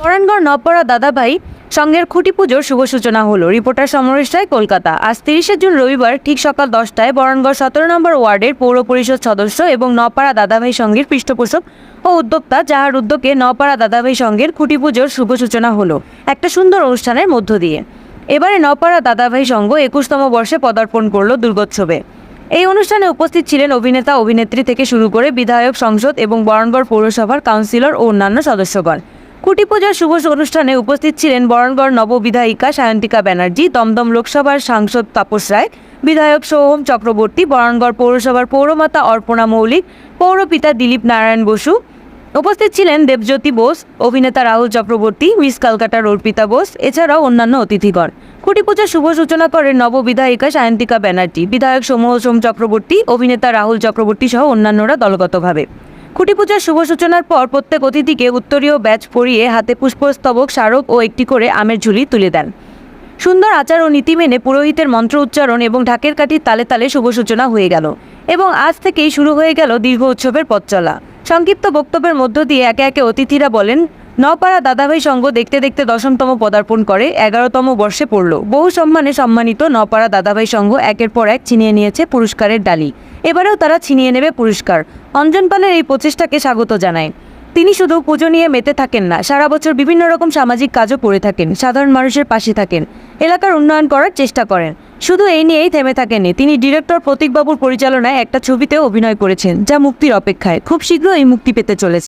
পরাণগড় নবপাড়া দাদাভাই সংঘের খুঁটি পুজোর শুভ সূচনা হলো। রিপোর্টার সমরেশ রায়, কলকাতা। আজ 30শে জুন রবিবার ঠিক সকাল 10টায় বরানগড় 17 নম্বর ওয়ার্ডের পৌর পরিষদ সদস্য এবং নবপাড়া দাদাভাই সংঘের পৃষ্ঠপোষক ও উদ্যোক্তা যাহার উদ্যোগে নবপাড়া দাদাভাই সংঘের খুঁটি পুজোর শুভ সূচনা হলো একটা সুন্দর অনুষ্ঠানের মধ্য দিয়ে। এবারে নবপাড়া দাদাভাই সংঘ 21তম বর্ষে পদার্পণ করল দুর্গোৎসবে। এই অনুষ্ঠানে উপস্থিত ছিলেন অভিনেতা অভিনেত্রী থেকে শুরু করে বিধায়ক, সংসদ এবং বরানগড় পৌরসভার কাউন্সিলর ও অন্যান্য সদস্যগণ। খুঁটি পূজার শুভ অনুষ্ঠানে উপস্থিত ছিলেন বরানগড় নববিধায়িকা সায়ন্তিকা ব্যানার্জি, দমদম লোকসভার সাংসদ তাপস রায়, বিধায়ক সোহম চক্রবর্তী, বরানগড় পৌরসভার পৌরমাতা অর্পণা মৌলিক, পৌরপিতা দিলীপ নারায়ণ বসু। উপস্থিত ছিলেন দেবজ্যোতি বোস, অভিনেতা রাহুল চক্রবর্তী, মিস কলকাতার অর্পিতা বোস, এছাড়াও অন্যান্য অতিথিগণ। খুঁটি পূজার শুভ সূচনা করেন নববিধায়িকা সায়ন্তিকা ব্যানার্জি, বিধায়ক সোম চক্রবর্তী, অভিনেতা রাহুল চক্রবর্তী সহ অন্যান্যরা দলগতভাবে। খুঁটি পূজার শুভ সূচনার পর প্রত্যেক অতিথিকে উত্তরীয় ব্যাচ পরিয়ে হাতে পুষ্পস্তবক, স্মারক ও একটি করে আমের ঝুলি তুলে দেন। সুন্দর আচার ও নীতি মেনে পুরোহিতের মন্ত্র উচ্চারণ এবং ঢাকের কাঠির তালে তালে শুভ সূচনা হয়ে গেল এবং আজ থেকেই শুরু হয়ে গেল দীর্ঘ উৎসবের পথ চলা। সংক্ষিপ্ত বক্তব্যের মধ্য দিয়ে একে একে অতিথিরা বলেন, নবপাড়া দাদাভাই সংঘ দেখতে দেখতে 10তম পদার্পণ করে 11তম বর্ষে পড়ল। বহু সম্মানে সম্মানিত নবপাড়া দাদাভাই সংঘ একের পর এক ছিনিয়ে নিয়েছে পুরস্কারের ডালি। এবারেও তারা ছিনিয়ে নেবে পুরস্কার। অঞ্জন পালের এই প্রচেষ্টাকে স্বাগত জানায়। তিনি শুধু পুজো নিয়ে মেতে থাকেন না, সারা বছর বিভিন্ন রকম সামাজিক কাজও করে থাকেন, সাধারণ মানুষের পাশে থাকেন, এলাকার উন্নয়ন করার চেষ্টা করেন। শুধু এই নিয়েই থেমে থাকেননি, তিনি ডিরেক্টর প্রতীকবাবুর পরিচালনায় একটা ছবিতেও অভিনয় করেছেন, যা মুক্তির অপেক্ষায়। খুব শীঘ্রই এই মুক্তি পেতে চলেছে।